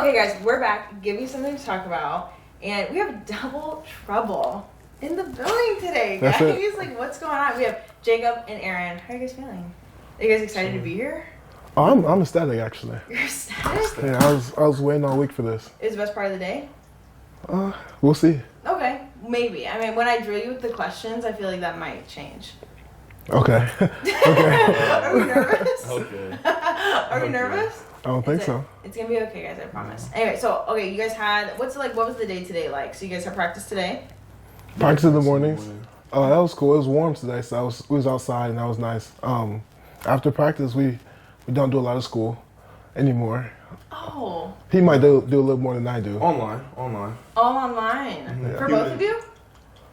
Okay, guys, we're back. Give you something to talk about. And we have double trouble in the building today, guys. Like, what's going on? We have Jacob and Aaron. How are you guys feeling? Are you guys excited to be here? Oh, I'm ecstatic, actually. You're ecstatic? Yeah, I was waiting all week for this. Is the best part of the day? We'll see. Okay, maybe. I mean, when I drill you with the questions, I feel like that might change. Okay. Okay. Are we nervous? Okay. Are we nervous? I don't think so. It's gonna be okay, guys. I promise. Anyway, so okay, you guys had what was the day today like? So you guys had practice today? Practice in the mornings. Oh, that was cool. It was warm today, so we was outside and that was nice. After practice, we don't do a lot of school anymore. Oh. He might do a little more than I do. Online. All online. Yeah. For both of you?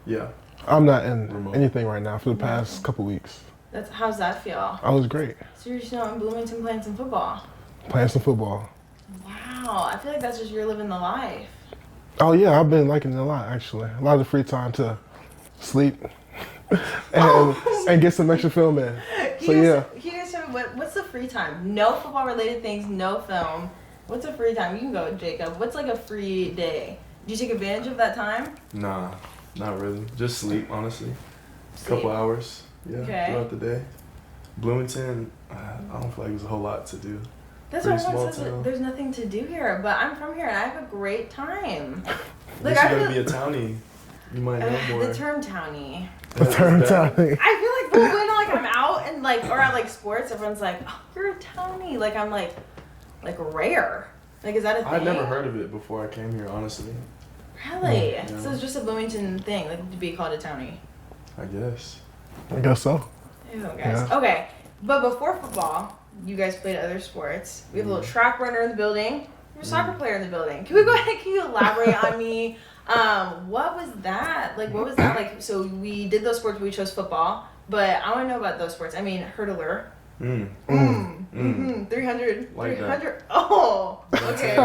Yeah. I'm not in Remote. anything right now for the past couple weeks. How's that feel? I was great. So you're just in Bloomington playing some football. Playing some football. Wow, I feel like that's just you're living the life. Oh yeah, I've been liking it a lot actually. A lot of free time to sleep and get some extra film in. So yeah. Can you guys tell me what's the free time? No football related things, no film. What's a free time? You can go, Jacob. What's like a free day? Do you take advantage of that time? Nah, not really. Just sleep, honestly. Sleep. Couple hours. Yeah. Okay. Throughout the day. Bloomington, I don't feel like there's a whole lot to do. That's Pretty what everyone small says. town. There's nothing to do here, but I'm from here and I have a great time. Like, you gotta be a townie. You might know more. The term townie. The term time. I feel like when like I'm out and like or at like sports, everyone's like, "Oh, you're a townie." Like I'm like rare. Like is that a thing? I'd never heard of it before I came here, honestly. Really? Yeah. So it's just a Bloomington thing, like to be called a townie. I guess. I guess so. Ew, guys. Yeah. Okay, but before football, you guys played other sports. We have a little track runner in the building. You're a soccer player in the building. Can we go ahead? Can you elaborate on me? What was that? Like, what was that like? So we did those sports. We chose football, but I want to know about those sports. I mean, hurdler. 300. Like 300. Oh, okay.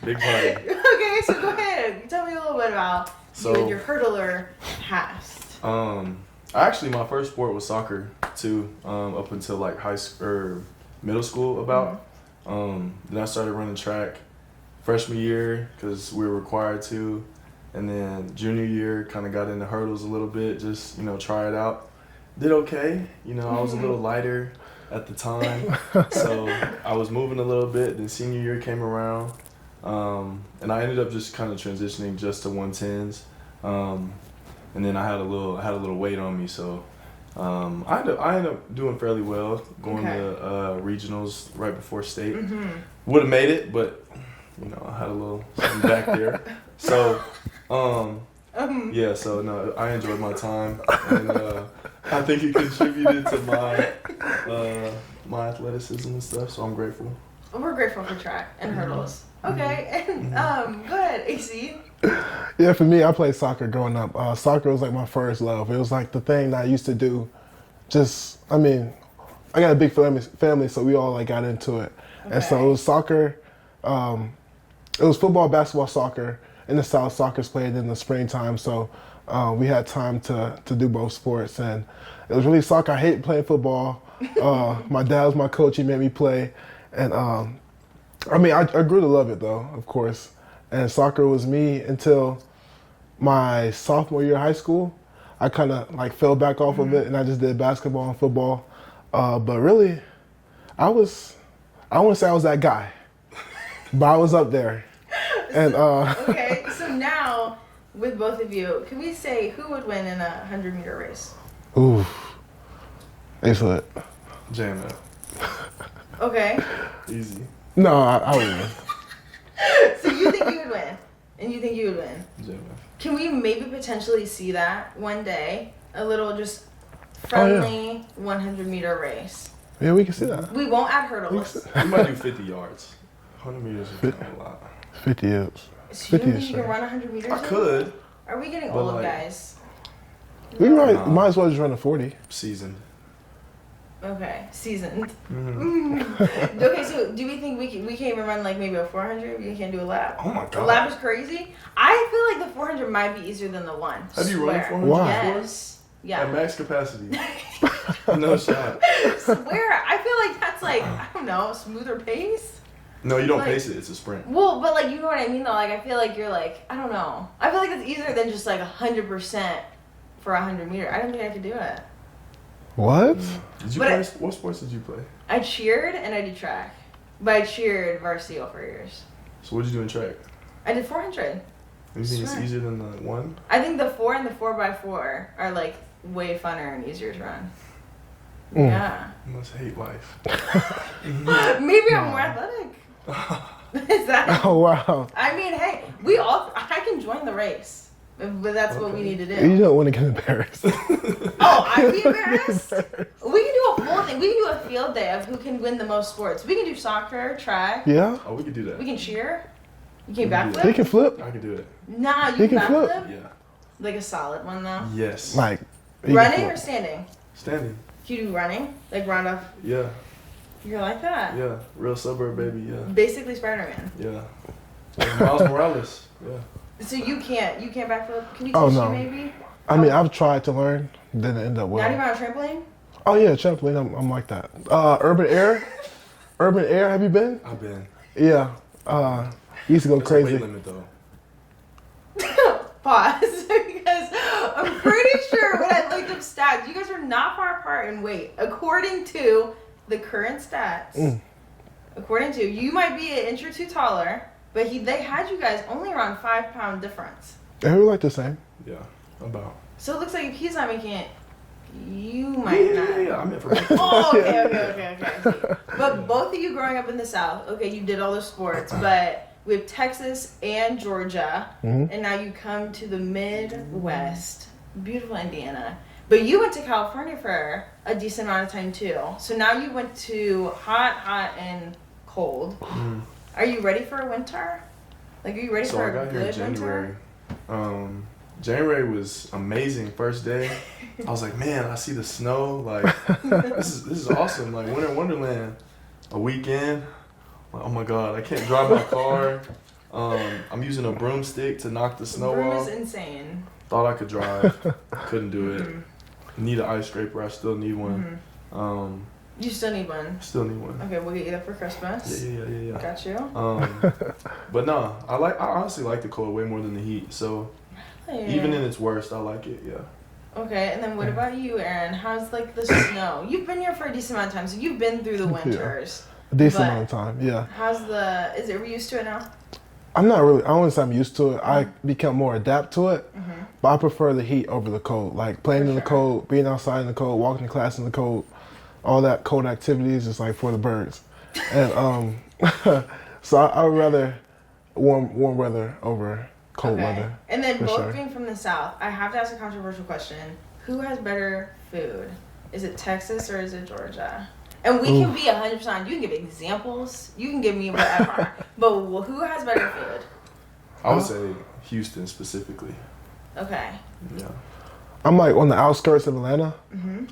Big party. Okay, so go ahead. Tell me a little bit about you and your hurdler past. Actually, my first sport was soccer too. Up until like high school or middle school, about. Then I started running track freshman year because we were required to, and then junior year kind of got into hurdles a little bit, just try it out. Did okay. I was a little lighter at the time, so I was moving a little bit. Then senior year came around, and I ended up just kind of transitioning just to 110s. And then I had a little weight on me, so I ended up doing fairly well, going to regionals right before state. Would have made it, but I had a little something back there. So yeah, so no, I enjoyed my time, and I think it contributed to my athleticism and stuff. So I'm grateful. We're grateful for track and hurdles. Okay, and go ahead, AC. Yeah, for me, I played soccer growing up. Soccer was like my first love. It was like the thing that I used to do. I got a big family, so we all like got into it. Okay. And so it was soccer. It was football, basketball, soccer. In the South, soccer's played in the springtime, so we had time to do both sports. And it was really soccer. I hate playing football. My dad was my coach. He made me play. And I grew to love it, though, of course. And soccer was me until my sophomore year of high school. I kind of like fell back off of it, and I just did basketball and football. But really, I wouldn't say I was that guy, but I was up there. And okay, so now with both of you, can we say who would win in a 100-meter race? Ooh, excellent. Jam it. Okay. Easy. No, I would win. So you think you would win, and you think you would win. Jam it. Can we maybe potentially see that one day? A little just friendly 100-meter race. Yeah, we can see that. We won't add hurdles. We might do 50 yards. 100 meters is kind of a lot. 50 yards. So you don't think you can run 100 meters? I could. Are we getting But old, like- guys? We might as well just run a 40. Seasoned. Okay, seasoned. Okay, so do we think we can't even run like maybe a 400? We can't do a lap. Oh my A god. lap is crazy. I feel like the 400 might be easier than the one. Have you run Swear. 400 Why? Yes. Yeah. At max capacity. No shot. Swear. I feel like that's like, I don't know, smoother pace. No, you don't Like- pace it. It's a sprint. Well, but like you know what I mean though. Like I feel like you're like I don't know. I feel like it's easier than just like 100% for 100 meter. I don't think I could do it. What? Did you But play? What sports did you play? I cheered and I did track, but I cheered varsity all 4 years. So what did you do in track? I did 400. You think it's Sure. easier than the 1? I think the 4 and the 4x4 are like way funner and easier to run. Mm. Yeah. You must hate life. Maybe I'm more athletic. Is that? Oh wow. I mean, hey, I can join the race, but that's what we Okay. need to You do. don't want to get embarrassed. Oh, I'd be embarrassed. We can do a whole thing. We can do a field day of who can win the most sports. We can do soccer, track. Yeah. Oh, we could do that. We can cheer. You can We can do backflip. He can flip. I could do it. Nah, you He can can flip. backflip. Yeah. Like a solid one though. Yes. Like he can Running flip. or standing? Standing. Can you do running? Like round up? Yeah. You're like that. Yeah. Real suburb baby. Yeah. Basically Spider-Man. Yeah. Like Miles Morales. Yeah. So you can't backflip? Can you teach Oh, no. you maybe? I mean, I've tried to learn, didn't end up well. Not even on a trampoline? Oh yeah, trampoline. I'm like that. Urban Air. Urban Air. Have you been? I've been. Yeah. Used to go There's a weight crazy. limit though. Pause. Because I'm pretty sure when I looked up stats, you guys are not far apart in weight. According to the current stats, according to, you might be an inch or two taller, but they had you guys only around 5-pound difference. Yeah, we like the same. Yeah. About. So it looks like if he's not making it, you might not. Yeah. I meant for both. Oh, okay. But both of you growing up in the South, okay, you did all the sports, but we have Texas and Georgia, and now you come to the Midwest, beautiful Indiana. But you went to California for a decent amount of time too. So now you went to hot, and cold. Are you ready for a winter? Like, are you ready So for I a got here in good January. winter? January was amazing. First day, I was like, man, I see the snow. Like, this is awesome. Like Winter Wonderland. A weekend. Like, oh my God, I can't drive my car. I'm using a broomstick to knock the snow Broom off. is insane. Thought I could drive, couldn't do it. Need an ice scraper. I still need one. You still need one. Still need one. Okay, we'll get you that for Christmas. Yeah. Got you. But no, I honestly like the cold way more than the heat. So even in its worst, I like it. Yeah. Okay, and then what about you, Aaron? How's like the snow? You've been here for a decent amount of time, so you've been through the winters. A decent But- amount of time. Yeah. Is it, are you used to it now? I'm not really. I wouldn't say I'm used to it. I become more adapt to it. But I prefer the heat over the cold. Like playing in the cold, being outside in the cold, walking to class in the cold, all that cold activities is like for the birds. And so I would rather warm weather over cold weather. And then for both sure. being from the South, I have to ask a controversial question. Who has better food? Is it Texas or is it Georgia? And we can be 100%. You can give examples. You can give me whatever. But who has better food? I would say Houston specifically. Okay. Yeah. I'm like on the outskirts of Atlanta,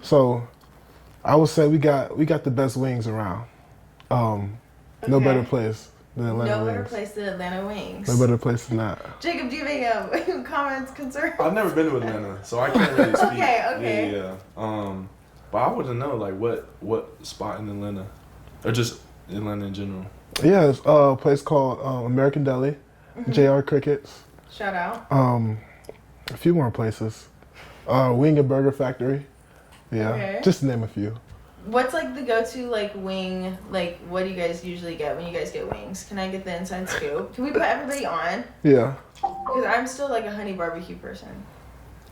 so I would say we got the best wings around. No Okay. better place than Atlanta No better wings. place than Atlanta wings. No better place than that. Jacob, do you have any comments, concerns? I've never been to Atlanta, so I can't really speak. Okay. Yeah. But I wouldn't know like what spot in Atlanta, or just Atlanta in general. Yeah, it's a place called American Deli, JR Crickets. Shout out. A few more places. Wing and Burger Factory. Yeah, Okay. just to name a few. What's like the go-to like wing? Like, what do you guys usually get when you guys get wings? Can I get the inside scoop? Can we put everybody on? Yeah. Because I'm still like a honey barbecue person.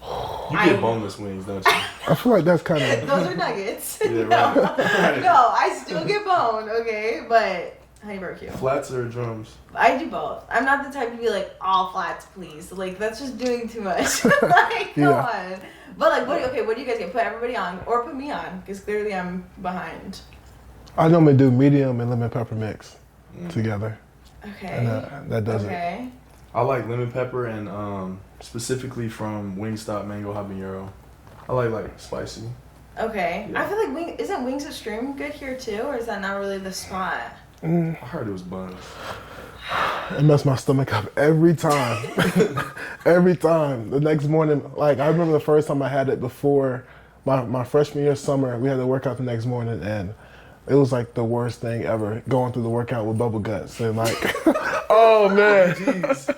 You get boneless wings, don't you? I feel like that's kind of. Those are nuggets. Yeah, no, right. no, I still get bone, okay, but honey barbecue. Flats or drums? I do both. I'm not the type to be like all flats, please. Like that's just doing too much. Like come on. But like, what do you guys get? Put everybody on, or put me on, because clearly I'm behind. I normally do medium and lemon pepper mix together, Okay. and that does it. Okay. I like lemon pepper and specifically from Wingstop mango habanero. I like spicy. Okay. Yeah. I feel like isn't Wings Extreme good here too, or is that not really the spot? I heard it was buns. It messed my stomach up every time. Every time. The next morning, like I remember the first time I had it before my freshman year summer, we had to work out the next morning and it was like the worst thing ever going through the workout with bubble guts and like, oh man, jeez.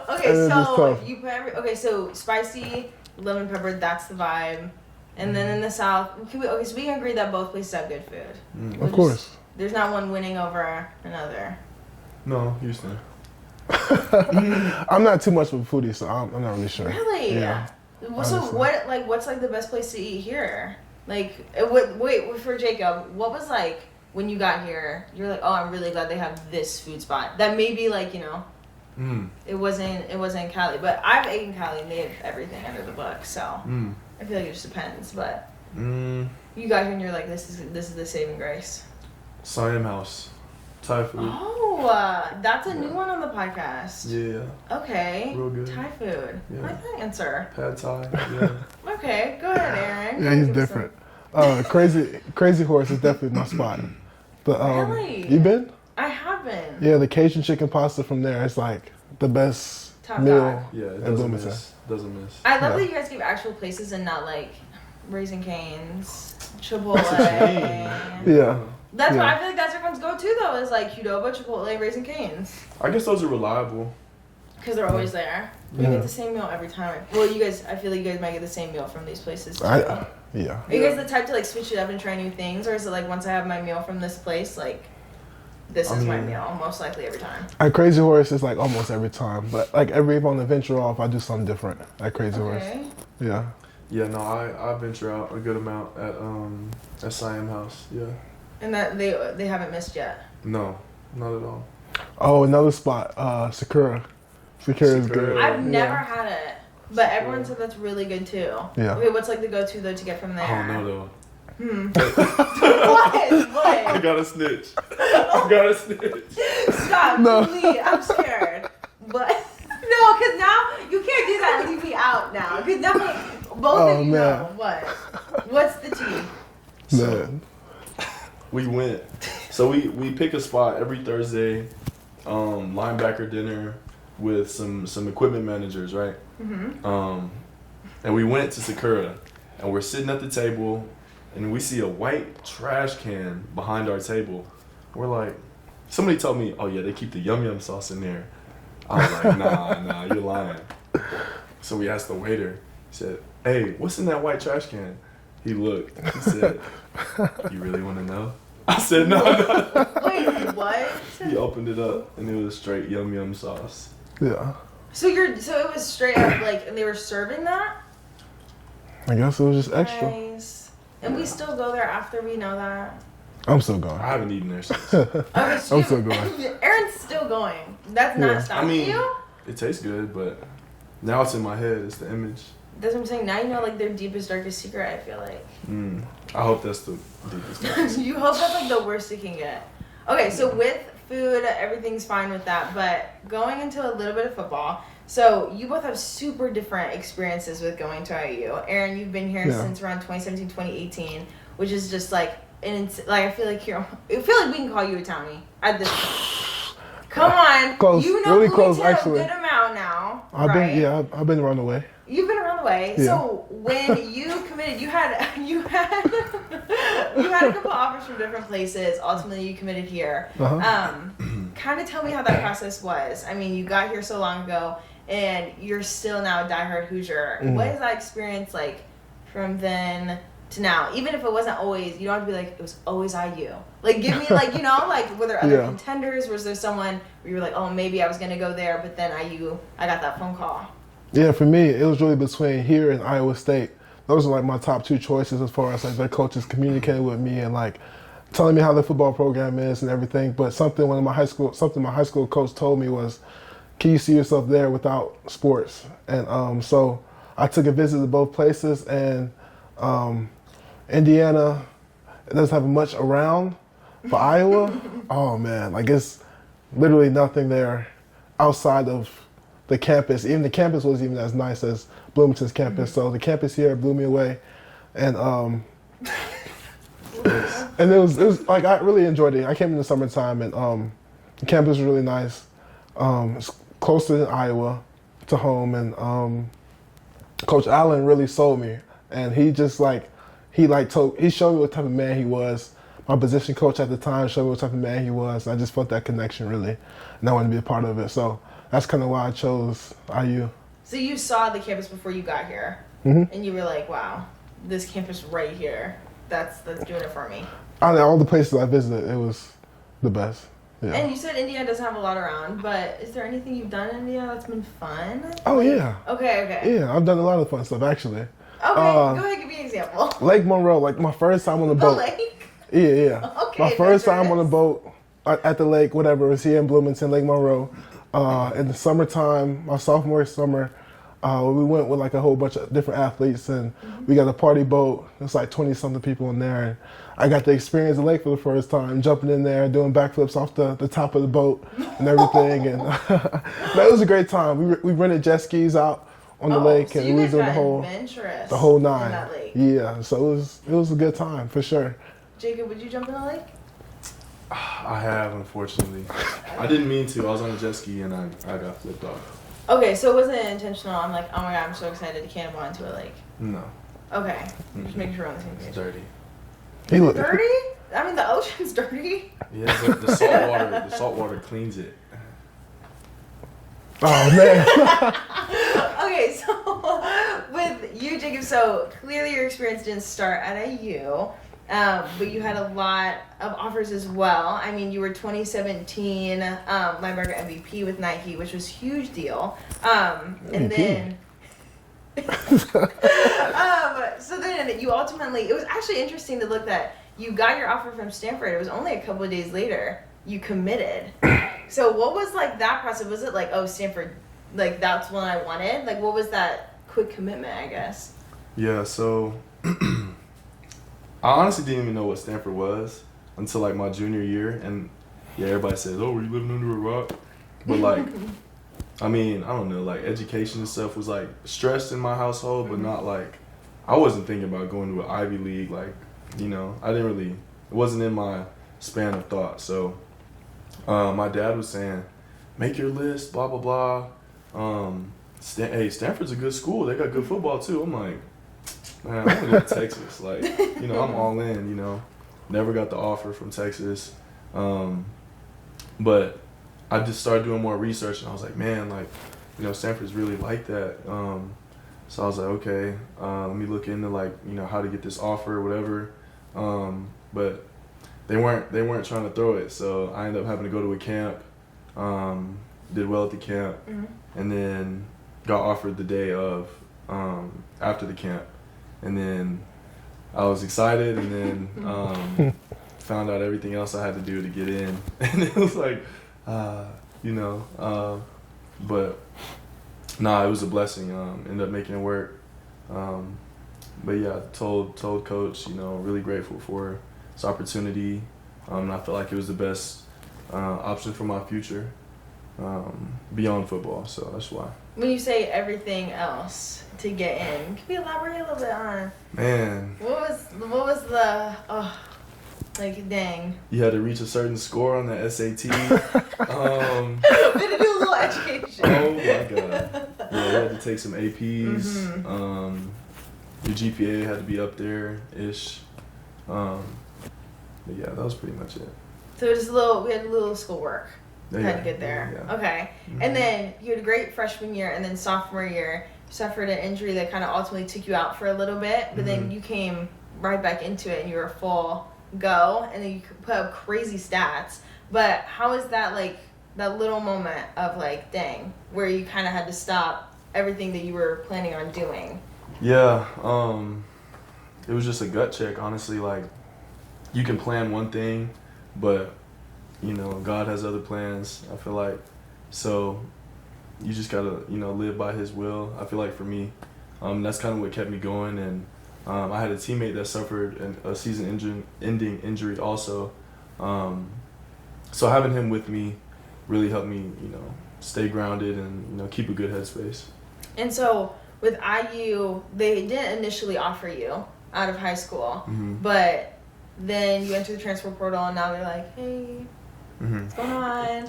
Okay, so you put so spicy, lemon pepper, that's the vibe. And then in the South, so we can agree that both places have good food. Of course. There's not one winning over another. No, Houston. I'm not too much of a foodie, so I'm not really sure. Really? Yeah. So what's like the best place to eat here? Like, wait, for Jacob, what was like when you got here? You're like, oh, I'm really glad they have this food spot. That maybe like, you know, it wasn't in Cali, but I've eaten Cali and they have everything under the book. So I feel like it just depends. But you got here and you're like, this is the saving grace. Siam House, Thai food. Oh, that's a new one on the podcast. Yeah. Okay. Real good. Thai food. Yeah. I like that answer. Pad Thai. Yeah. Okay, go ahead, Aaron. Yeah, he's different. Crazy Horse is definitely my spot. But Really? you been? I haven't. Yeah, the Cajun chicken pasta from there is like the best Top meal dog. Yeah, it in doesn't Bloomington. miss. Doesn't miss. I love Yeah. that you guys give actual places and not like Raising Cane's, Chipotle. Yeah. That's Yeah. what I feel like that's everyone's go-to though is like Qdoba, Chipotle, Raising Cane's. I guess those are reliable. Because they're always there. You Yeah. get the same meal every time. Well, you guys, I feel like you guys might get the same meal from these places too. Yeah. Are you guys the type to like switch it up and try new things, or is it like once I have my meal from this place, like this is my meal most likely every time? At Crazy Horse, it's like almost every time, but like every on the venture off, I do something different at Crazy Horse. Yeah. Yeah, no, I venture out a good amount at Siam House. Yeah. And that they haven't missed yet. No, not at all. Oh, another spot, Sakura. Sakura is good. I've never had it, but everyone said that's really good too. Yeah. Okay, what's like the go-to though to get from there? I don't know though. What? I got a snitch. I got a snitch. Stop, No. please. I'm scared. But no, because now you can't do that and leave me out now. Because now both of you know. What? What's the tea? Man. We went. So we pick a spot every Thursday, linebacker dinner with some equipment managers, right? And we went to Sakura, and we're sitting at the table, and we see a white trash can behind our table. We're like, somebody told me, oh yeah, they keep the yum yum sauce in there. I was like, nah, you're lying. So we asked the waiter. He said, hey, what's in that white trash can? He looked. He said, you really want to know? I said, no. Wait, what? He opened it up, and it was straight yum yum sauce. Yeah. So it was straight up like, and they were serving that? I guess it was just extra. Nice. And we still go there after we know that. I'm still going. I haven't eaten there since. Okay, so I'm still going. Aaron's still going. That's not Yeah. stopping I mean, you? it tastes good, but now it's in my head. It's the image. That's what I'm saying. Now you know like their deepest, darkest secret, I feel like. I hope that's the deepest. You hope that's like the worst you can get. Okay, so with food, everything's fine with that, but going into a little bit of football. So you both have super different experiences with going to IU. Aaron, you've been here since around 2017, 2018, which is just like I feel like we can call you a townie at this point. Come on, Close, you know really Bloomington close, actually. a good amount now, I've right? been around the way. You've been around the way. Yeah. So when you committed, you had a couple offers from different places. Ultimately, you committed here. Kind of tell me how that process was. I mean, you got here so long ago, and you're still now a diehard Hoosier. What is that experience like from then to now? Even if it wasn't always, you don't have to be like, it was always IU. Like, give me, like, you know, like, were there other contenders? Was there someone where you were like, oh, maybe I was going to go there, but then IU, I got that phone call? Yeah, for me, it was really between here and Iowa State. Those are like my top two choices as far as like their coaches communicating with me and like telling me how the football program is and everything. But something my high school coach told me was, can you see yourself there without sports? And so I took a visit to both places, and Indiana doesn't have much around for Iowa. Oh man, like it's literally nothing there outside of the campus. Even the campus wasn't even as nice as Bloomington's campus. So the campus here blew me away, and and it was like I really enjoyed it. I came in the summertime, and the campus was really nice. It's closer than Iowa to home, and Coach Allen really sold me, and he showed me what type of man he was my position coach at the time showed me what type of man he was. I just felt that connection really, and I wanted to be a part of it. So that's kind of why I chose IU. So you saw the campus before you got here, Mm-hmm. and you were like, "Wow, this campus right here, that's doing it for me." Out of all the places I visited, it was the best. Yeah. And you said India doesn't have a lot around, but is there anything you've done in India that's been fun? Oh yeah. Okay. Yeah, I've done a lot of fun stuff actually. Okay, go ahead, give me an example. Lake Monroe, like my first time on the The boat. lake? Yeah. Okay, My first time on the adventurous. boat at the lake, whatever, it was here in Bloomington, Lake Monroe. In the summertime, my sophomore summer, we went with like a whole bunch of different athletes, and we got a party boat. It's like 20-something people in there. And I got to experience the lake for the first time, jumping in there, doing backflips off the top of the boat and everything. And it was a great time. We rented jet skis out on the lake, so and you we guys was doing adventurous the whole in nine. that lake. Yeah, so it was a good time for sure. Jacob, would you jump in the lake? I have, unfortunately. I didn't mean to. I was on a jet ski and I got flipped off. Okay, so it wasn't intentional. I'm like, oh my god, I'm so excited to cannonball into a lake. No, Okay, just making sure we're on the same it's page. dirty. He looked. Dirty? I mean, the ocean's dirty. Yeah, but the salt water cleans it. Oh man. Okay, so with you, Jacob, so clearly your experience didn't start at IU, but you had a lot of offers as well. I mean, you were 2017 linebacker MVP with Nike, which was a huge deal. And then, so then you ultimately, it was actually interesting to look that you got your offer from Stanford. It was only a couple of days later you committed. So what was like that process? Was it like, oh, Stanford, like that's what I wanted? Like what was that quick commitment, I guess? Yeah, so I honestly didn't even know what Stanford was until like my junior year, and yeah, everybody says, "Oh, were you living under a rock?" But like, I mean, I don't know, like education and stuff was like stressed in my household, but not like I wasn't thinking about going to an Ivy League. Like, you know, I didn't really, it wasn't in my span of thought. So my dad was saying, "Make your list, blah blah blah." Hey, Stanford's a good school. They got good football too. I'm like, man, I'm gonna go to Texas. Like, you know, I'm all in. You know, never got the offer from Texas, but I just started doing more research, and I was like, man, like, you know, Stanford's really like that. So I was like, okay, let me look into like, you know, how to get this offer or whatever. But they weren't trying to throw it, so I ended up having to go to a camp. Did well at the camp, and then got offered the day of after the camp, and then I was excited, and then found out everything else I had to do to get in, and it was like, you know, but nah, it was a blessing. Ended up making it work, but yeah, told coach, you know, really grateful for this opportunity. And I felt like it was the best option for my future beyond football, so that's why. When you say everything else to get in, can we elaborate a little bit on Man, what was the like dang. you had to reach a certain score on the SAT. We had to do a little education. Oh my god. Yeah, you had to take some APs. Your GPA had to be up there ish. But yeah, that was pretty much it. So we had a little schoolwork. Had to get there. Yeah. Okay. And then you had a great freshman year, and then sophomore year, you suffered an injury that kind of ultimately took you out for a little bit, but then you came right back into it, and you were full go, and then you put up crazy stats. But how is that, like, that little moment of, like, dang, where you kind of had to stop everything that you were planning on doing? Yeah, it was just a gut check, honestly. Like, you can plan one thing, but you know, God has other plans, I feel like. So you just gotta, you know, live by his will. I feel like for me, that's kind of what kept me going. And I had a teammate that suffered a season-ending injury also. So having him with me really helped me, you know, stay grounded and, you know, keep a good headspace. And so with IU, they didn't initially offer you out of high school, but then you went through the transfer portal, and now they're like, hey, what's going on?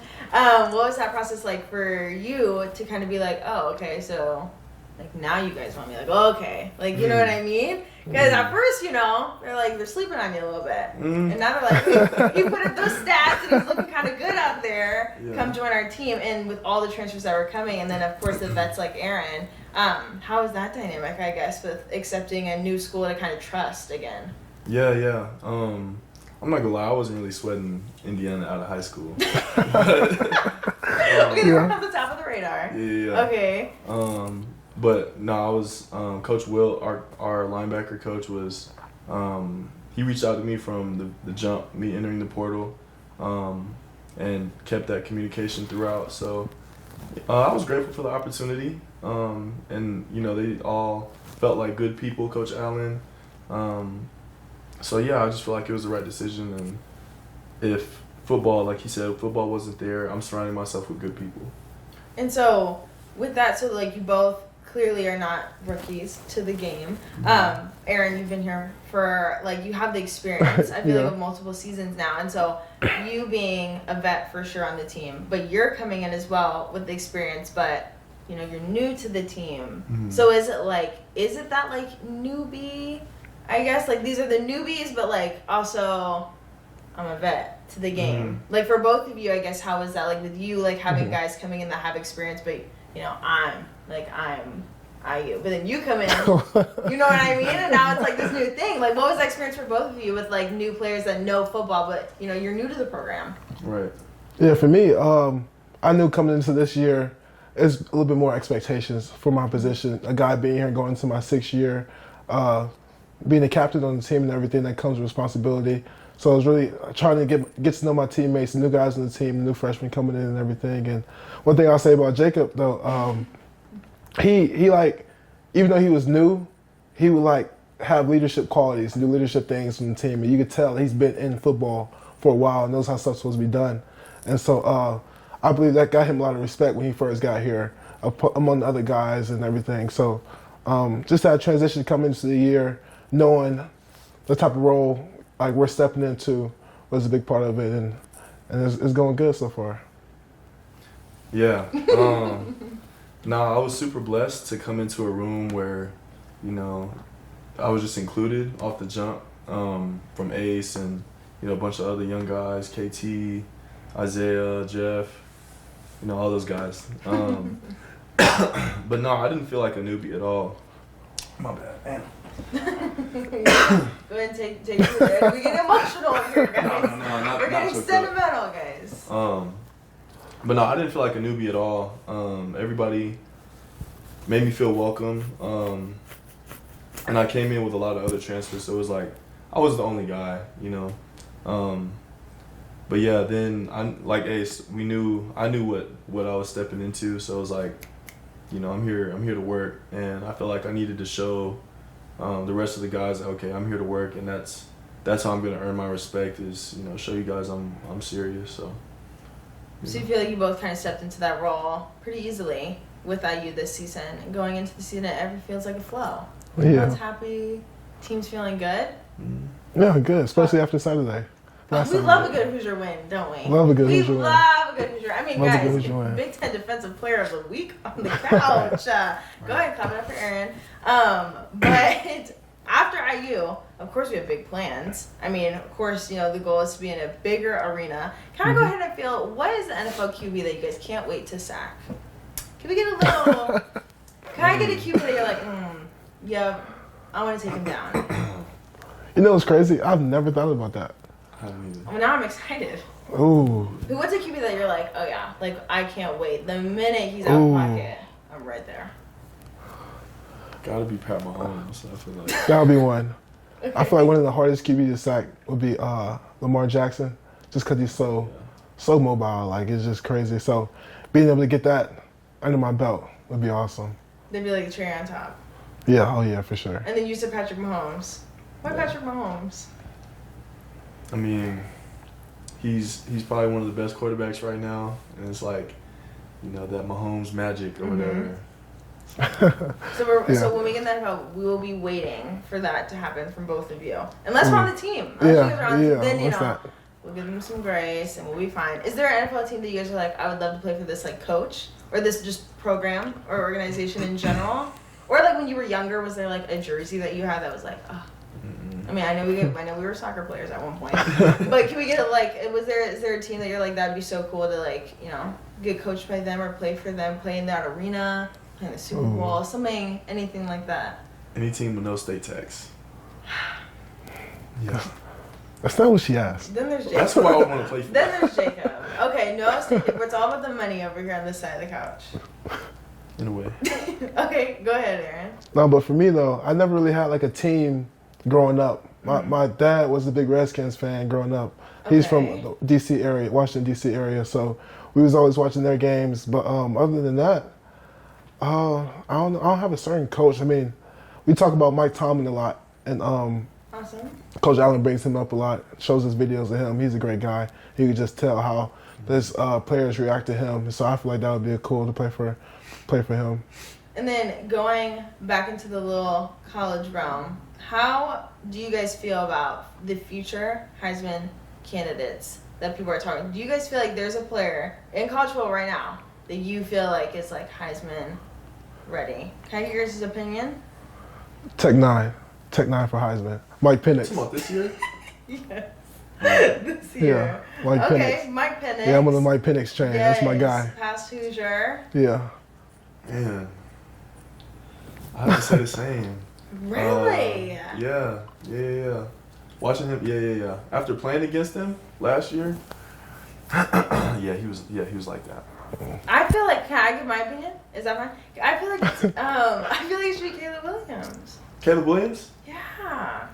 What was that process like for you to kind of be like, oh, okay, so like now you guys want me, like, oh, okay, like, you know what I mean? Because at first, you know, they're sleeping on you a little bit, and now they're like, he put up those stats and he's looking kind of good out there. Yeah. Come join our team, and with all the transfers that were coming, and then of course the vets like Aaron. How is that dynamic? I guess with accepting a new school to kind of trust again. Yeah. I'm not gonna lie, I wasn't really sweating Indiana out of high school. Okay, they weren't on the top of the radar. Yeah. Okay. But no, I was Coach Will, our linebacker coach was. He reached out to me from the jump, me entering the portal, and kept that communication throughout. So I was grateful for the opportunity, and you know they all felt like good people, Coach Allen. So yeah, I just feel like it was the right decision, and if football, like he said, football wasn't there, I'm surrounding myself with good people. And so with that, so like you both clearly are not rookies to the game. Aaron, you've been here for, like, you have the experience, I feel like, of multiple seasons now. And so you being a vet for sure on the team, but you're coming in as well with the experience, but, you know, you're new to the team. So is it that, like, newbie, I guess? Like, these are the newbies, but, like, also I'm a vet to the game. Like, for both of you, I guess, how is that? Like, with you, like, having guys coming in that have experience, but, you know, I'm IU. But then you come in, you know what I mean? And now it's like this new thing. Like, what was that experience for both of you with, like, new players that know football, but, you know, you're new to the program? Right. Yeah, for me, I knew coming into this year, there's a little bit more expectations for my position. A guy being here going into my 6th year, being a captain on the team and everything that comes with responsibility. So I was really trying to get to know my teammates, new guys on the team, new freshmen coming in and everything. And one thing I'll say about Jacob, though, he like, even though he was new, he would like have leadership qualities, do leadership things from the team. And you could tell he's been in football for a while and knows how stuff's supposed to be done. And so I believe that got him a lot of respect when he first got here among the other guys and everything. So just that transition coming into the year, knowing the type of role like we're stepping into was a big part of it, and it's going good so far. Yeah. I was super blessed to come into a room where, you know, I was just included off the jump, from Ace and, you know, a bunch of other young guys, KT, Isaiah, Jeff, you know, all those guys. But no, I didn't feel like a newbie at all. My bad, man. Go ahead and take it there. We get emotional here, guys. No, we're getting sentimental, guys. But no, I didn't feel like a newbie at all. Everybody made me feel welcome. And I came in with a lot of other transfers, so it was like I was the only guy, you know. But yeah, then like Ace, I knew what I was stepping into, so it was like, you know, I'm here to work, and I felt like I needed to show the rest of the guys, okay, I'm here to work, and that's how I'm gonna earn my respect, is, you know, show you guys I'm serious. So you feel like you both kind of stepped into that role pretty easily with IU this season, and going into the season, it feels like a flow. Yeah. Everyone's happy, team's feeling good. Yeah, good, especially after Saturday. We love a good Hoosier win, don't we? Love a good Hoosier win. We love a good Hoosier. I mean, guys, Big Ten Defensive Player of the Week on the couch. Go ahead, clap it up for Aaron. But after IU, of course, we have big plans. I mean, of course, you know, the goal is to be in a bigger arena. Can I go ahead and feel, what is the NFL QB that you guys can't wait to sack? Can we get a little, can I get a QB that you're like, yeah, I want to take him down? You know what's crazy? I've never thought about that. Well, now I'm excited. Ooh. What's a QB that you're like, oh yeah, like I can't wait. The minute he's out of pocket, I'm right there. Gotta be Pat Mahomes. I feel like That'll be one. Okay. I feel like one of the hardest QB to sack would be Lamar Jackson, just because he's so mobile. Like, it's just crazy. So being able to get that under my belt would be awesome. They'd be like a cherry on top. Yeah. Oh yeah, for sure. And then you said Patrick Mahomes. Why Patrick Mahomes? I mean, he's probably one of the best quarterbacks right now, and it's like, you know, that Mahomes magic or whatever. So when we get that vote, we will be waiting for that to happen from both of you. Unless we're on the team. Then, you know, we'll give them some grace and we'll be fine. Is there an NFL team that you guys are like, I would love to play for this, like, coach? Or this just program or organization in general? Or like when you were younger, was there like a jersey that you had that was like, oh. I mean, I know we were soccer players at one point, but can we get like, is there a team that you're like, that'd be so cool to like, you know, get coached by them or play for them, play in that arena, play in the Super Bowl, something, anything like that? Any team with no state tax. Yeah. That's not what she asked. Then there's Jacob. That's who I would want to play for. Then there's Jacob. Okay, no state. It's all about the money over here on this side of the couch. In a way. Okay, go ahead, Aaron. No, but for me though, I never really had like a team growing up. My dad was a big Redskins fan growing up. He's from the DC area, Washington DC area, so we was always watching their games. But other than that, I don't have a certain coach. I mean, we talk about Mike Tomlin a lot, and Awesome. Coach Allen brings him up a lot, shows us videos of him. He's a great guy. You can just tell how those players react to him. So I feel like that would be cool to play for him. And then going back into the little college realm, how do you guys feel about the future Heisman candidates that people are talking? Do you guys feel like there's a player in college football right now that you feel like is like Heisman ready? Can I hear your guys' opinion? Tech 9 for Heisman. Mike Penix. Come on, this year? Yes. This year. Yeah, Mike Okay, Penix. Mike Penix. Yeah, I'm on the Mike Penix train. Yes. That's my guy. Past Hoosier. Yeah. Man. I have to say the same. Really? Yeah. Watching him, yeah. After playing against him last year, he was like that. I feel like, can I give my opinion? Is that fine? I feel like it should be Caleb Williams. Caleb Williams? Yeah.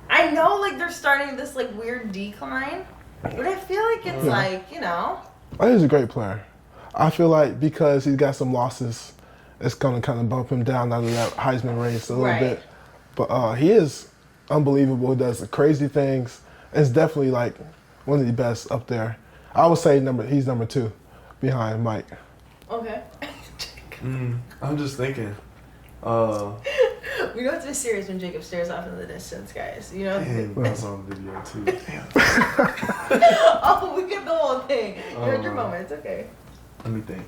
I know like they're starting this like weird decline, but I feel like it's like, you know. Oh, he's a great player. I feel like because he's got some losses, it's going to kind of bump him down out of that Heisman race a little bit. But he is unbelievable. He does crazy things. It's definitely like one of the best up there. I would say he's number 2 behind Mike. Okay. I'm just thinking. We know it's serious when Jacob stares off in the distance, guys. You know? Damn, that's on video too. Damn. Oh, we get the whole thing. You had your moment. It's okay. Let me think.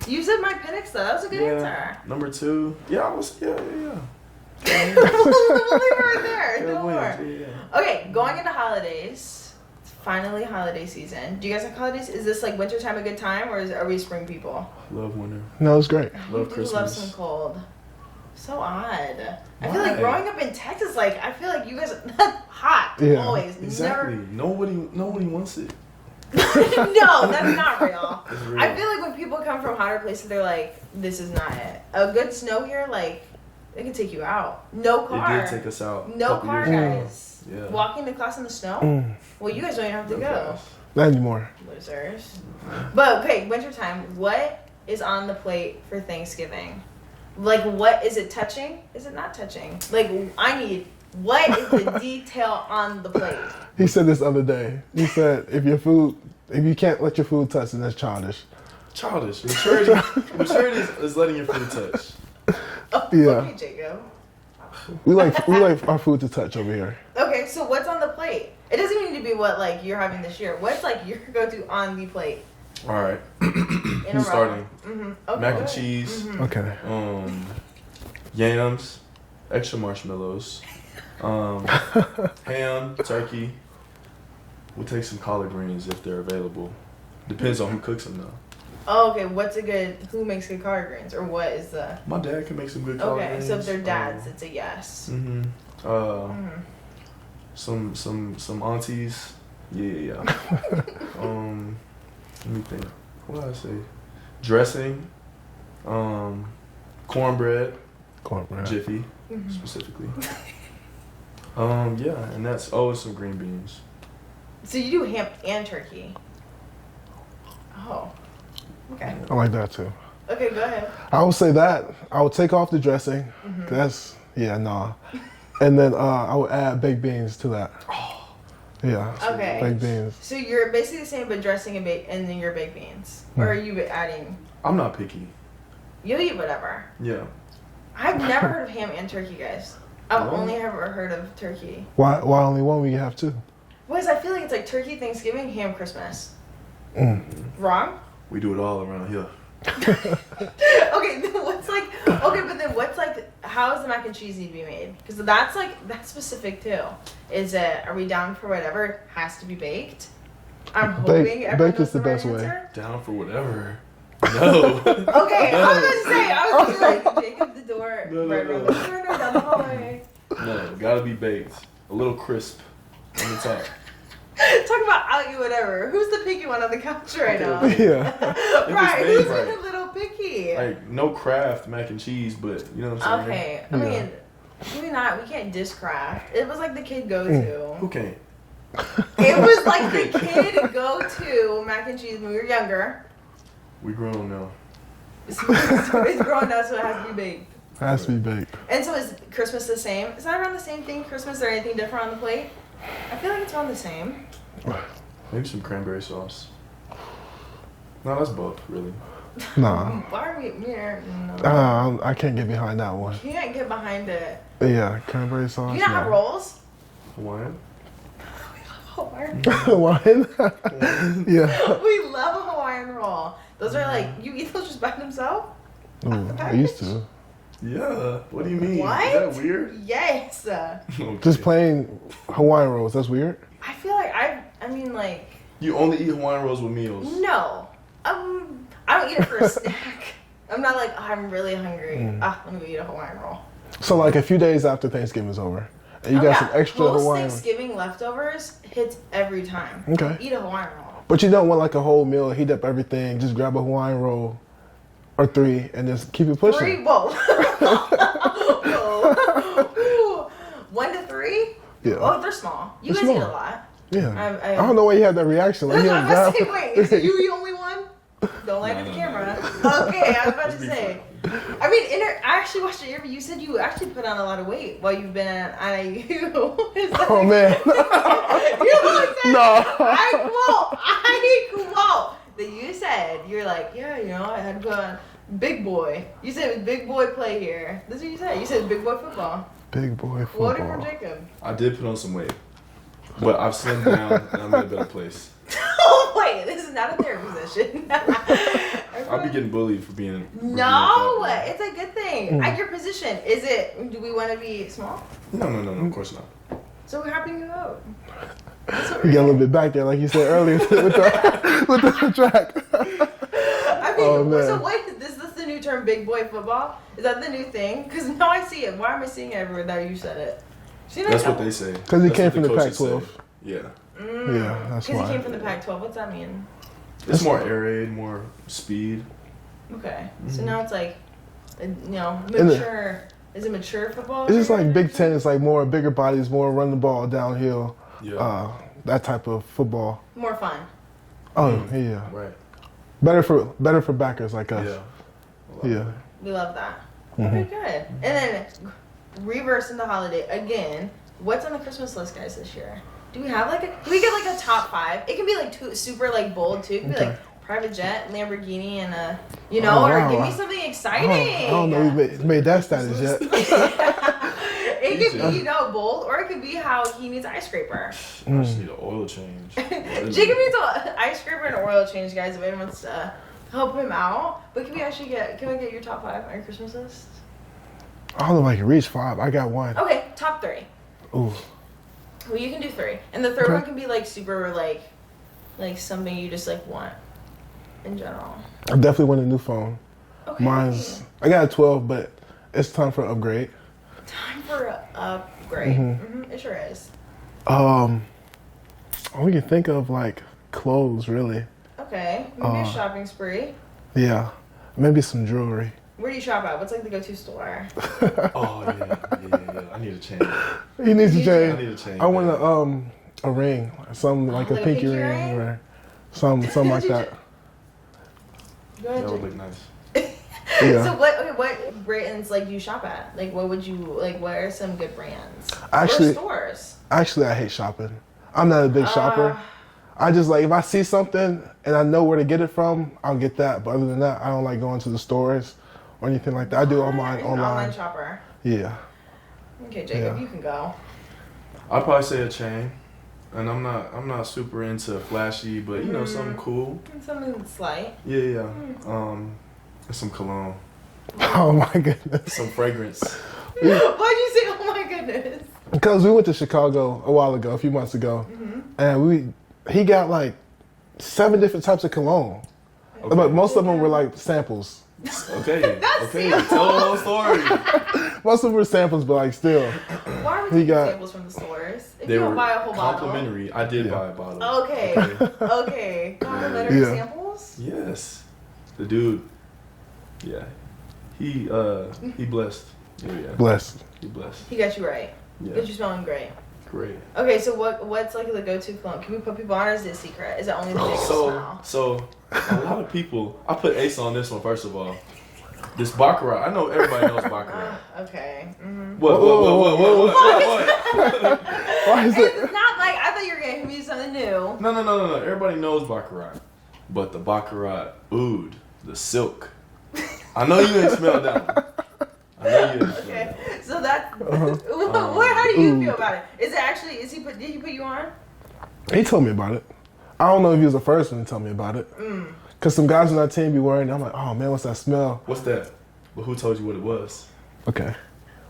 You said Mike Penix, though. That was a good answer. Number 2. Yeah. We'll leave it right there. No more. Yeah. Okay, going into holidays. It's finally holiday season. Do you guys like holidays? Is this like wintertime a good time, or are we spring people? Love winter. No, it's great. Love I do Christmas. love some cold. So odd. I feel like growing up in Texas, like I feel like you guys hot always. Exactly. Never... Nobody wants it. No, that's not real. It's real. I feel like when people come from hotter places, they're like, "This is not it." A good snow here, like, it can take you out. No car. It did take us out. No car, guys. Yeah. Walking to class in the snow. Well, you guys don't even have to go. Not anymore. Losers. But okay, wintertime. What is on the plate for Thanksgiving? Like, what is it touching? Is it not touching? Like, what is the detail on the plate? He said this other day. He said, if you can't let your food touch, then that's childish. Childish. Maturity is letting your food touch. Oh, Yeah. Okay, Jacob. We like our food to touch over here. Okay, so what's on the plate? It doesn't need to be what like you're having this year. What's like your go-to on the plate? All right. In a row. Starting. Okay, Mac go and ahead. cheese. Okay. Yams, extra marshmallows, ham, turkey. We'll take some collard greens if they're available. Depends on who cooks them though. Oh, okay. Who makes good collard greens, or what is the? My dad can make some good collard greens. Okay, so if they're dads, it's a yes. Some aunties. Yeah. Let me think. What did I say? Dressing. Cornbread. Jiffy, specifically. And that's some green beans. So you do ham and turkey. Oh. Okay. I like that too. Okay, go ahead. I would say that. I would take off the dressing. That's, And then I would add baked beans to that. Oh. Yeah. Okay. Baked beans. So you're basically the same, but dressing and then your baked beans. Or are you adding? I'm not picky. You'll eat whatever. Yeah. I've never heard of ham and turkey, guys. I've Really? only ever heard of turkey. Why only one when you have 2? Because I feel like it's like turkey, Thanksgiving, ham, Christmas. Wrong? We do it all around here. Okay, what's like? Okay, but then what's like? How does the mac and cheese need to be made? Because that's specific too. Is it? Are we down for whatever has to be baked? I'm hoping everyone baked knows is the best way. answer. Down for whatever. No. Okay, No. I was like, Jacob, the door, No, right no. around the corner, down the hallway. No, gotta be baked. A little crisp on the top. Talk about out you whatever. Who's the picky one on the couch right now? Yeah. Right, made who's right. a little picky? Like, no Kraft mac and cheese, but you know what I'm saying? Okay, I Yeah. mean, we can't diss Kraft. It was like the kid go-to. Who can't? It was like the kid go-to mac and cheese when we were younger. We grown now. So it's grown now, so it has to be baked. Has to be baked. And so is Christmas the same? Is that around the same thing, Christmas, or anything different on the plate? I feel like it's around the same. Maybe some cranberry sauce. No, that's both, really. Nah. Why are we here? No. I can't get behind that one. Can't get behind it. Yeah, cranberry sauce. Do you not have rolls? Hawaiian? Hawaiian. Wine? Yeah. We love a Hawaiian roll. Those are like, you eat those just by themselves? Ooh, I used to. Yeah. What do you mean? What? Is that weird? Yes. Okay. Just plain Hawaiian rolls. That's weird. I feel like I mean like, You only eat Hawaiian rolls with meals. no. I don't eat it for a snack. I'm not like, oh, I'm really hungry. Let me go eat a Hawaiian roll. So like a few days after Thanksgiving is over, and you got some extra Post Hawaiian. Thanksgiving leftovers hits every time. Okay. Eat a Hawaiian roll. But you don't want like a whole meal, heat up everything, just grab a Hawaiian roll or 3 and just keep it pushing. 3? Whoa. Whoa. 1 to 3? Yeah. Oh, they're small. You They're guys eat small. a lot. Yeah. I I don't know why you had that reaction. Like, That's you what don't I was grab. saying. Wait, is it you the only one? Don't lie to the camera. Okay, I was about to say. I mean, I actually watched an interview. You said you actually put on a lot of weight while you've been at IU. Oh man. You know what I'm saying? No. I quote that you said, you're like, yeah, you know, I had to put on big boy. You said it was big boy play here. That's what you said. You said big boy football. Big boy Quoting from football. Jacob. I did put on some weight. But I've slimmed down and I'm in a better place. Oh, wait, this is not a therapy session. I'll be getting bullied for being. No, it's a good thing. At your position, is it? Do we want to be small? No, of course not. So we're happy you vote. You got a little bit back there, like you said earlier, with the track. I mean, Oh, man. so what is this? Is the new term, big boy football? Is that the new thing? Because now I see it. Why am I seeing it everywhere that you said it? That's what they say. Because he That's came what from the coaches Pac-12. say. Yeah. Yeah, that's Because why. he came from the Pac-12. What's that mean? It's more air raid, more speed. Okay. So now it's like, And mature. Is it mature football? It's just like Big Ten. It's like more bigger bodies, more run the ball downhill. Yeah. That type of football. More fun. Oh yeah. Right. Better for backers like us. Yeah. Yeah. We love that. Okay, good. And then reverse into holiday again. What's on the Christmas list, guys, this year? Do we have can we get like a top 5? It can be like super like bold too. It can be like private jet, Lamborghini, and or wow. give me something exciting. I don't know we made that status yet. It could be, bold, or it could be how he needs an ice scraper. I just need an oil change. Jacob needs an ice scraper and an oil change, guys, if anyone wants to help him out. But can we get your top 5 on your Christmas list? I don't know if I can reach 5. I got 1. Okay, top 3. Ooh. Well, you can do 3. And the third Okay. one can be like super like something you just like want in general. I definitely want a new phone. Okay. I got a 12, but it's time for an upgrade. Time for a upgrade. It sure is. We can think of like clothes, really. Okay, maybe a shopping spree. Yeah, maybe some jewelry. Where do you shop at? What's like the go-to store? Oh yeah. I need a chain. He needs a I chain. need a chain. I want a ring, something like a like a pinky pinky ring ring? or something like that. Go ahead, That would Jake. look nice. Yeah. So what brands do you shop at? Like what would you what are some good brands? Actually- or stores. Actually, I hate shopping. I'm not a big shopper. I just like if I see something and I know where to get it from, I'll get that. But other than that, I don't like going to the stores or anything like that. I do all mine You're an online. online shopper. Yeah. Okay, Jacob, Yeah. you can go. I'd probably say a chain. And I'm not super into flashy, but something cool. Something slight. Yeah. And some cologne. Oh my goodness. Some fragrance. Why'd you say, oh my goodness? Because we went to Chicago a while ago, a few months ago, and he got like 7 different types of cologne, Okay. but most of them were like samples. Okay. Okay. Tell the whole story. Most of them were samples, but like still. Why are we He taking got- samples from the stores? If They you don't were buy a whole bottle. complimentary. I did buy a bottle. Okay. Okay. Complimentary Yeah. samples? Yes. The dude. Yeah. He blessed. Yeah. Blessed. He blessed. He got you right. Yeah. But you're smelling great. Great. Okay, so what's like the go-to cologne? Can we put people on, or is it a secret? Is it only the Jacob smell? So a lot of people. I put Ace on this one first of all. This Baccarat. I know everybody knows Baccarat. Okay. Mm-hmm. What? Why is it? It's not like, I thought you were going to give me something new. No. Everybody knows Baccarat. But the Baccarat oud, the silk. I know you ain't smelled that one. I know you ain't smelled Okay, that one. so that, how do you feel about it? Is it actually, did he put you on? He told me about it. I don't know if he was the first one to tell me about it. Cause some guys on that team be wearing it. I'm like, oh man, what's that smell? What's that? But who told you what it was? Okay.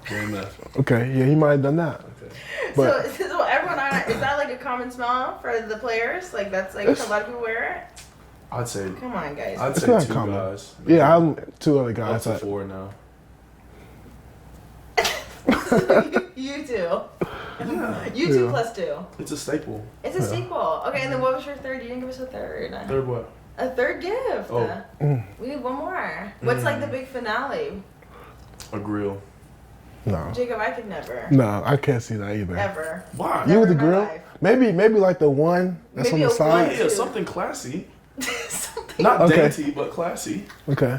JMF. Okay, yeah, he might have done that. Okay. But So everyone on it, is that like a common smell for the players? Like that's like a lot of people wear it? I'd say Come on, guys. I'd It's say not 2 common. guys. yeah, I'm 2 other Up guys. to 4 now. You too. Yeah. You two Yeah. plus 2. It's a staple. It's a sequel. Okay, and then what was your third? You didn't give us a third. Third what? A third gift. Oh. We need one more. What's like the big finale? A grill. No, Jacob, I could never. no, I can't see that either. Ever. Why? You with the Never in my grill? life. Maybe like the one that's Maybe on the a side. Yeah, something classy. Something. Not Okay. dainty, but classy. Okay.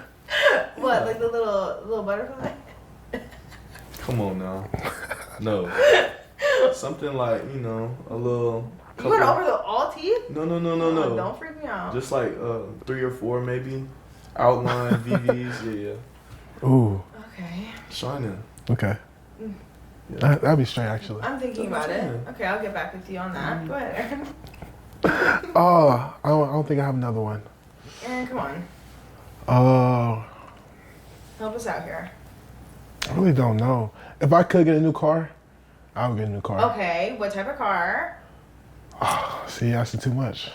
What, like the little butterfly? Come on now. No. Something like, a little. You went over the all teeth? No. Oh, don't freak me out. Just like 3 or 4 maybe. Outline VVs. Yeah. Ooh. Okay. Shining. Okay. Yeah. That'd be straight actually. I'm thinking about it. Yeah. Okay, I'll get back with you on that. Go ahead, Aaron. Oh, I don't think I have another one. Aaron, come on. Oh, Help us out here. I really don't know. If I could get a new car, I would get a new car. Okay, what type of car? See, you're asking too much.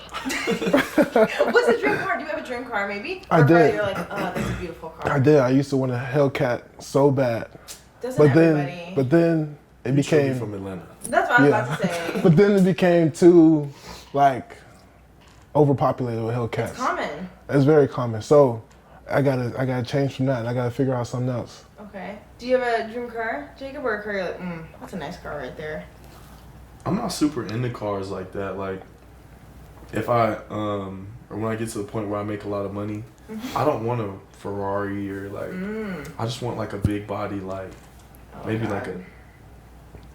What's a dream car? Do you have a dream car, maybe? I Or did. You're like, oh, that's a beautiful car. I did. I used to want a Hellcat so bad, Doesn't but everybody? then it You should be became. from Atlanta. That's what I was Yeah. about to say. But then it became too, like, overpopulated with Hellcats. It's common. It's very common. So I gotta change from that. I gotta figure out something else. Okay. Do you have a dream car, Jacob, or a car you're like, that's a nice car right there? I'm not super into cars like that. Like, if I or when I get to the point where I make a lot of money, I don't want a Ferrari or like. I just want like a big body, like Oh, maybe God. like a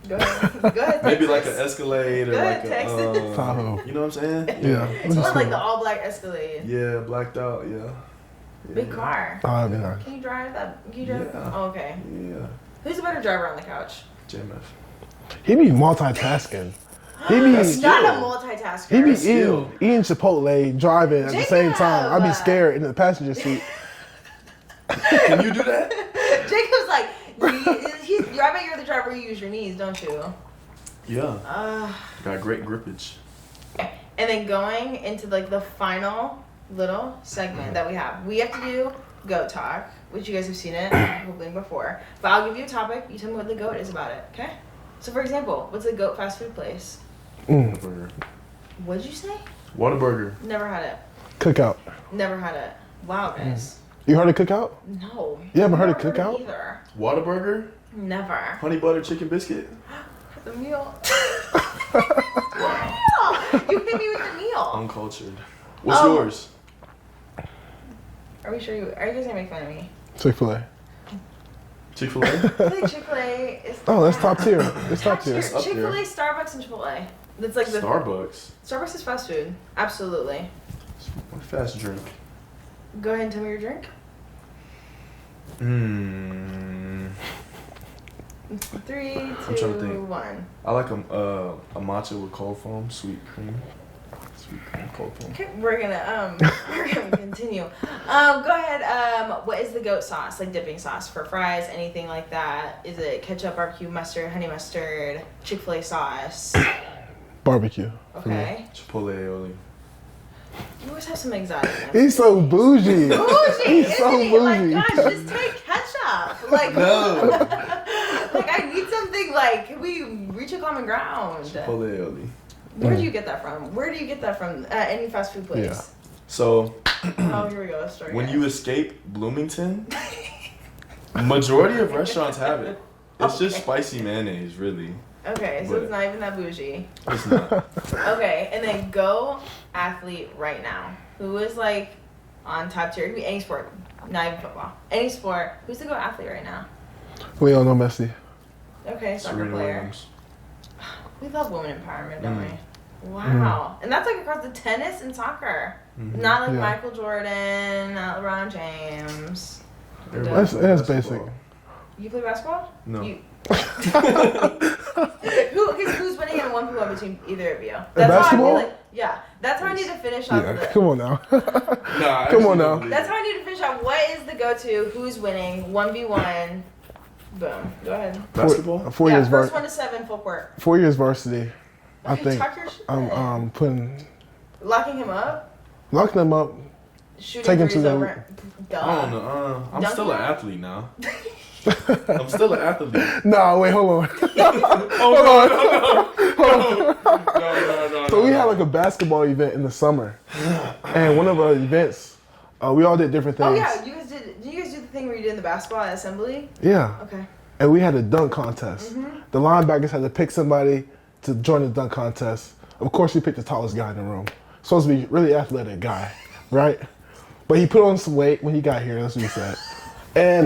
Go ahead. Go ahead. maybe like Texas. an Escalade or Go like ahead, a. Texas. Tahoe. You know what I'm saying? Yeah. It's one like the all black Escalade. Yeah, blacked out. Yeah. Big car. Oh, that'd be nice. Can you drive that? Can you drive? Yeah. Oh, okay. Yeah. Who's the better driver on the couch? JMF. He be multitasking. He That's be Not a skill. multitasker. he be skill. eating Chipotle, driving at the same time. I'd be Jacob! scared in the passenger seat. Can you do that? Jacob's like, I bet you're the driver. You use your knees, don't you? Yeah. Got great grippage. And then going into like the final little segment that we have to do goat talk, which you guys have seen it hopefully before. But I'll give you a topic. You tell me what the goat is about it. Okay. So for example, what's a goat fast food place? Whataburger. What'd you say? Whataburger. Never had it. Cookout. Never had it. Wow, guys. You heard of Cookout? No. You haven't heard Never of Cookout? Either. Whataburger. Never. Honey butter chicken biscuit. The meal. Wow. You hit me with the meal. Uncultured. What's Oh. yours? Are we sure are you guys gonna make fun of me? Chick-fil-A. Chick-fil-A. I feel like Chick-fil-A is. Oh, that's top tier. It's top tier. Up there. Chick-fil-A, Starbucks, and Chipotle. That's like the Starbucks. Starbucks is fast food. Absolutely. What fast drink? Go ahead and tell me your drink. Mmm. 3, trying to 2, think. 1. I like a matcha with cold foam, sweet cream. Sweet cream cold foam. Okay, we're gonna continue. Go ahead. What is the goat sauce? Like dipping sauce for fries, anything like that? Is it ketchup, barbecue, mustard, honey mustard, Chick-fil-A sauce? Barbecue. Okay. Chipotle aioli. You always have some exotic. He's so bougie. Bougie, He's so isn't he? bougie. Like, gosh, just take ketchup. Like, No. like I need something. Like, can we reach a common ground? Chipotle aioli. Where do you get that from? Where do you get that from? Any fast food place? Yeah. So, Oh, here we go. Let's start when again. you escape Bloomington, majority of restaurants have it. It's just spicy mayonnaise, really. Okay, so But- it's not even that bougie. It's not. Okay, and then go athlete right now. Who is like on top tier? It could be any sport, not even football. Any sport. Who's the go athlete right now? We all know Messi. Okay, soccer Serena player. Williams. We love women empowerment, don't we? Wow. And that's like across the tennis and soccer. Not like Yeah. Michael Jordan, not LeBron James. Everybody's That's basketball. basic. You play basketball? No. You... who's winning in a 1v1 between either of you? That's basketball? How I feel like, yeah, that's how I need to finish off Yeah, the... come on now. Nah, I Come actually on don't now. believe That's it. how I need to finish off. What is the go-to? Who's winning? 1v1. Boom. Go ahead. Basketball? Four yeah, years first var- 1 to 7, full court. 4 years varsity. I Okay, think talk your shit. I'm putting Locking him up. locking them up. Shooting Take him threes to the- over. I don't know. I'm Dunk still an him? athlete now. I'm still an athlete. Nah, wait, hold on. Oh, no. So we had like a basketball event in the summer, and one of our events, we all did different things. Oh yeah, you guys did. Did you guys do the thing where you did in the basketball at assembly? Yeah. Okay. And we had a dunk contest. The linebackers had to pick somebody to join the dunk contest. Of course, we picked the tallest guy in the room. Supposed to be really athletic guy, right? But he put on some weight when he got here. That's what he said. And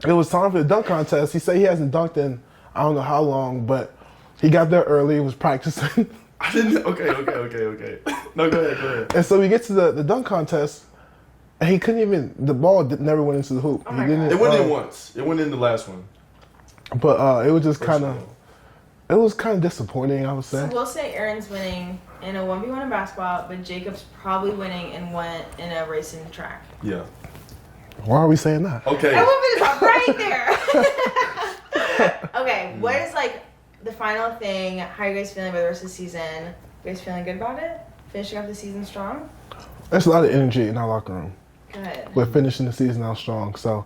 it was time for the dunk contest. He said he hasn't dunked in I don't know how long, but he got there early. Was practicing. I didn't. Okay. No, go ahead. And so we get to the dunk contest, and he couldn't even. The ball never went into the hoop. Oh He my didn't. God. It went in once. It went in the last one. But it was just First kind of. one. It was kind of disappointing, I would say. So we'll say Aaron's winning in a 1v1 in basketball, but Jacob's probably winning in a race in track. Yeah. Why are we saying that? Okay. That woman is right there. Okay, what is like the final thing? How are you guys feeling about the rest of the season? You guys feeling good about it? Finishing off the season strong? There's a lot of energy in our locker room. Good. We're finishing the season out strong, so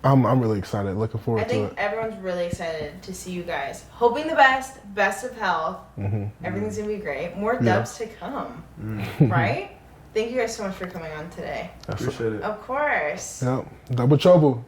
I'm really excited. Looking I forward to think it. everyone's really excited to see you guys. Hoping the best of health. Everything's gonna be great. More dubs to come, right? Thank you guys so much for coming on today. Appreciate it. Of course. Yep, double trouble.